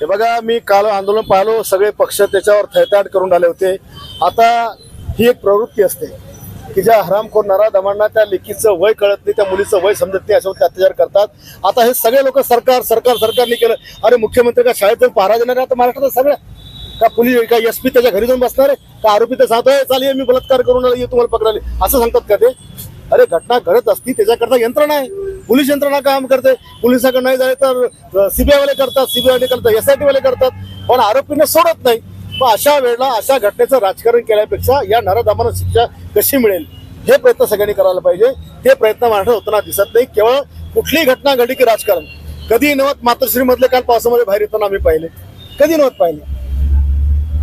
हे बघा, मी काल आंदोलन पाहिलो, सगळे पक्ष त्याच्यावर थैताट करून आले होते. आता ही एक प्रवृत्ती असते की ज्या हरामखोर नराधमांना त्या लेकीचं वय कळत नाही, त्या मुलीचं वय समजत नाही, अशावर अत्याचार करतात. आता हे सगळे लोक सरकारने केलं. अरे मुख्यमंत्री का शाळेत जाऊन पहारा देणार आहे आता महाराष्ट्रात? सगळ्या का पोलीस का एसपी त्याच्या घरी जाऊन बसणार आहे का? आरोपी तर सांगतोय चालेल मी बलात्कार करून आलो, तुम्हाला पकडाले, असं सांगतात का ते? अरे घटना घडत असती त्याच्याकरता यंत्रणा आहे, पोलीस यंत्रणा काम करते. पोलिसांकडे नाही झाले तर सीबीआय वाले करतात, सीबीआय करतात, SIT वाले करतात, पण आरोपींना सोडत नाही. मग अशा वेळेला अशा घटनेचं राजकारण केल्यापेक्षा या नराधमांना शिक्षा कशी मिळेल हे प्रयत्न सगळ्यांनी करायला पाहिजे. ते प्रयत्न महाराष्ट्रात होताना दिसत नाही. केवळ कुठलीही घटना घडली की राजकारण. कधी नवत मातोश्री मधले काल पावसामध्ये बाहेर येताना आम्ही पाहिले, कधी नवत पाहिले.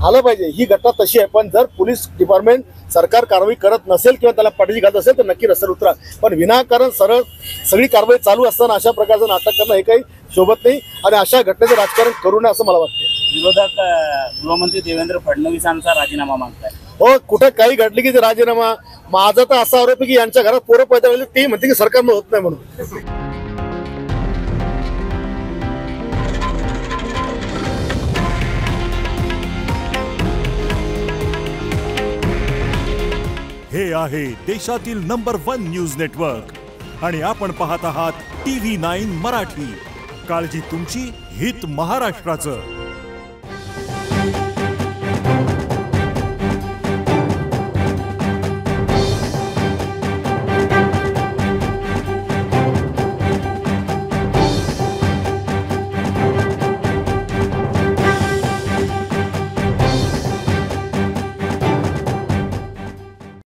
आलं पाहिजे, ही घटना तशी आहे. पण जर पोलीस डिपार्टमेंट सरकार कारवाई करत नसेल किंवा त्याला पाठीशी घालत असेल तर नक्की रस्त्यावर उतरा. पण विनाकारण सरळ सगळी कारवाई चालू असताना अशा प्रकारचं नाटक करणं हे काही शोभत नाही आणि अशा घटनेचं राजकारण करू नये असं मला वाटतं. विरोधक गृहमंत्री देवेंद्र फडणवीसांचा राजीनामा मागताय. हो, कुठे काही घडली की ते राजीनामा. माझा तर असा आरोप आहे की यांच्या घरात पोरं पैदा झाले ते म्हणते की सरकारनं होत नाही म्हणून. हे आहे देशातील नंबर 1 न्यूज नेटवर्क आणि आपण पाहत आहात TV9 मराठी. काळजी तुमची, हित महाराष्ट्राचं.